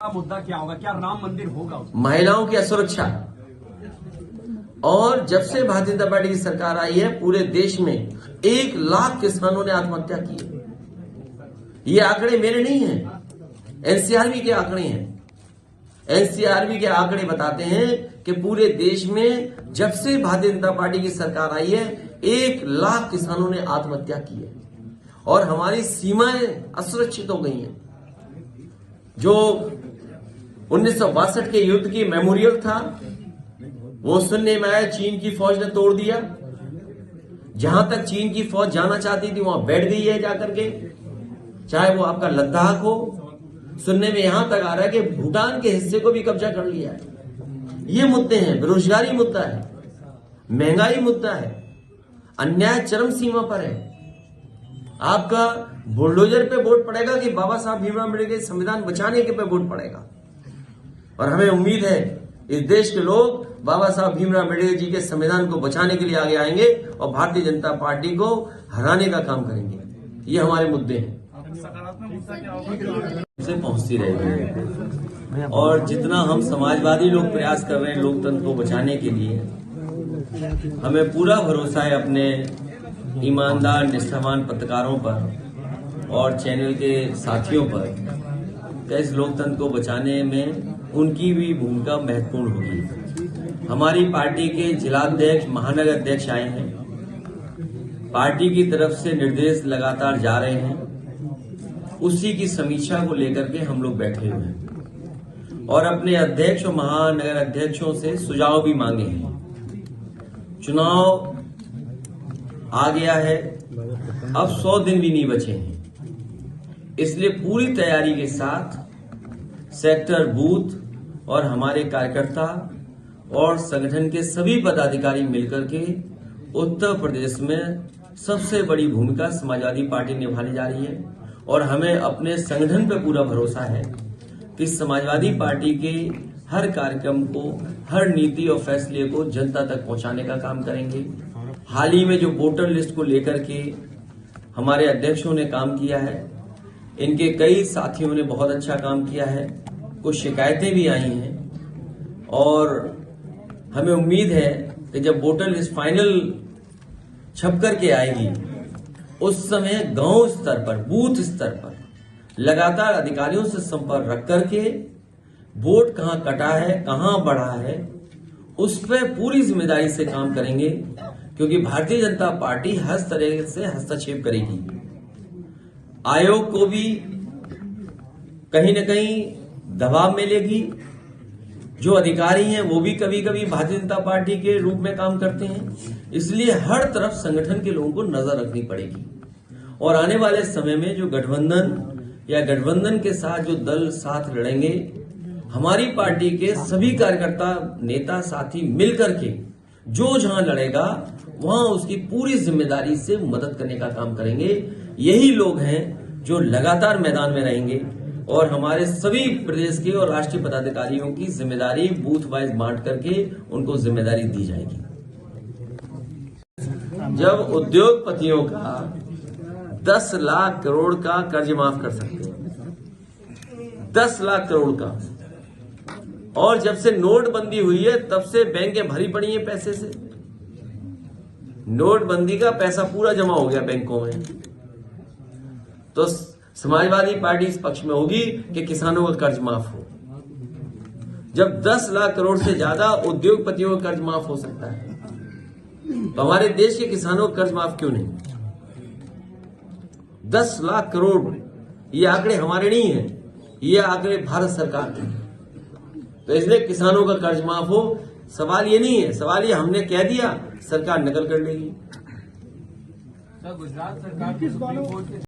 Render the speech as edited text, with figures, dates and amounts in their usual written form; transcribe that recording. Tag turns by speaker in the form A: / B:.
A: मुद्दा क्या होगा? क्या राम मंदिर होगा?
B: महिलाओं की असुरक्षा। और जब से भारतीय जनता पार्टी की सरकार आई है पूरे देश में 1 लाख किसानों ने आत्महत्या की है। ये आंकड़े मेरे नहीं हैं, एनसीआरबी के आंकड़े हैं। एनसीआरबी के आंकड़े बताते हैं कि पूरे देश में जब से भारतीय जनता पार्टी की सरकार आई है 1 लाख किसानों ने आत्महत्या की है और हमारी सीमाएं असुरक्षित हो गई हैं। जो 1962 के युद्ध की मेमोरियल था वो सुनने में आया चीन की फौज ने तोड़ दिया। जहां तक चीन की फौज जाना चाहती थी वहां बैठ गई है जाकर के, चाहे वो आपका लद्दाख हो। सुनने में यहां तक आ रहा है कि भूटान के हिस्से को भी कब्जा कर लिया है। ये मुद्दे हैं। बेरोजगारी मुद्दा है, महंगाई मुद्दा है, अन्याय चरम सीमा पर है। आपका बुलडोजर पे वोट पड़ेगा कि बाबा साहब भीमराव अम्बेडकर के संविधान बचाने के पे वोट पड़ेगा। और हमें उम्मीद है इस देश के लोग बाबा साहब भीमराव अम्बेडकर जी के संविधान को बचाने के लिए आगे आएंगे और भारतीय जनता पार्टी को हराने का काम करेंगे। ये हमारे मुद्दे हैं। से पहुंचती रहेगी और जितना हम समाजवादी लोग प्रयास कर रहे हैं लोकतंत्र को बचाने के लिए, हमें पूरा भरोसा है अपने ईमानदार निष्ठावान पत्रकारों पर और चैनल के साथियों पर कि इस लोकतंत्र को बचाने में उनकी भी भूमिका महत्वपूर्ण होगी। हमारी पार्टी के जिलाध्यक्ष महानगर अध्यक्ष आए हैं, पार्टी की तरफ से निर्देश लगातार जा रहे हैं, उसी की समीक्षा को लेकर के हम लोग बैठे हुए हैं और अपने अध्यक्ष और महानगर अध्यक्षों से सुझाव भी मांगे हैं। चुनाव आ गया है, अब 100 दिन भी नहीं बचे हैं, इसलिए पूरी तैयारी के साथ सेक्टर बूथ और हमारे कार्यकर्ता और संगठन के सभी पदाधिकारी मिलकर के उत्तर प्रदेश में सबसे बड़ी भूमिका समाजवादी पार्टी निभाने जा रही है और हमें अपने संगठन पर पूरा भरोसा है कि समाजवादी पार्टी के हर कार्यक्रम को, हर नीति और फैसले को जनता तक पहुंचाने का काम करेंगे। हाल ही में जो वोटर लिस्ट को लेकर के हमारे अध्यक्षों ने काम किया है, इनके कई साथियों ने बहुत अच्छा काम किया है। कुछ शिकायतें भी आई हैं और हमें उम्मीद है कि जब वोटर लिस्ट फाइनल छप करके आएगी उस समय गांव स्तर पर, बूथ स्तर पर लगातार अधिकारियों से संपर्क रख करके वोट कहां कटा है, कहां बढ़ा है, उस पर पूरी जिम्मेदारी से काम करेंगे क्योंकि भारतीय जनता पार्टी हर तरह से हस्तक्षेप करेगी। आयोग को भी कहीं न कहीं दबाव में लेगी। जो अधिकारी हैं वो भी कभी कभी भारतीय जनता पार्टी के रूप में काम करते हैं, इसलिए हर तरफ संगठन के लोगों को नजर रखनी पड़ेगी। और आने वाले समय में जो गठबंधन या गठबंधन के साथ जो दल साथ लड़ेंगे, हमारी पार्टी के सभी कार्यकर्ता, नेता, साथी मिलकर के जो जहां लड़ेगा वहां उसकी पूरी जिम्मेदारी से मदद करने का काम करेंगे। यही लोग हैं जो लगातार मैदान में रहेंगे और हमारे सभी प्रदेश के और राष्ट्रीय पदाधिकारियों की जिम्मेदारी बूथ वाइज बांट करके उनको जिम्मेदारी दी जाएगी। जब उद्योगपतियों का 10 लाख करोड़ का कर्ज माफ कर सकते हैं, 10 लाख करोड़ का, और जब से नोटबंदी हुई है तब से बैंकें भरी पड़ी हैं पैसे से। नोटबंदी का पैसा पूरा जमा हो गया बैंकों में, तो समाजवादी पार्टी इस पक्ष में होगी कि किसानों का कर्ज माफ हो। जब 10 लाख करोड़ से ज्यादा उद्योगपतियों का कर्ज माफ हो सकता है तो हमारे देश के किसानों का कर्ज माफ क्यों नहीं? 10 लाख करोड़ ये आंकड़े हमारे नहीं हैं, ये आंकड़े भारत सरकार के। तो इसलिए किसानों का कर्ज माफ हो। सवाल ये नहीं है, सवाल ये हमने कह दिया सरकार नकल कर लेगी।
A: गुजरात सरकार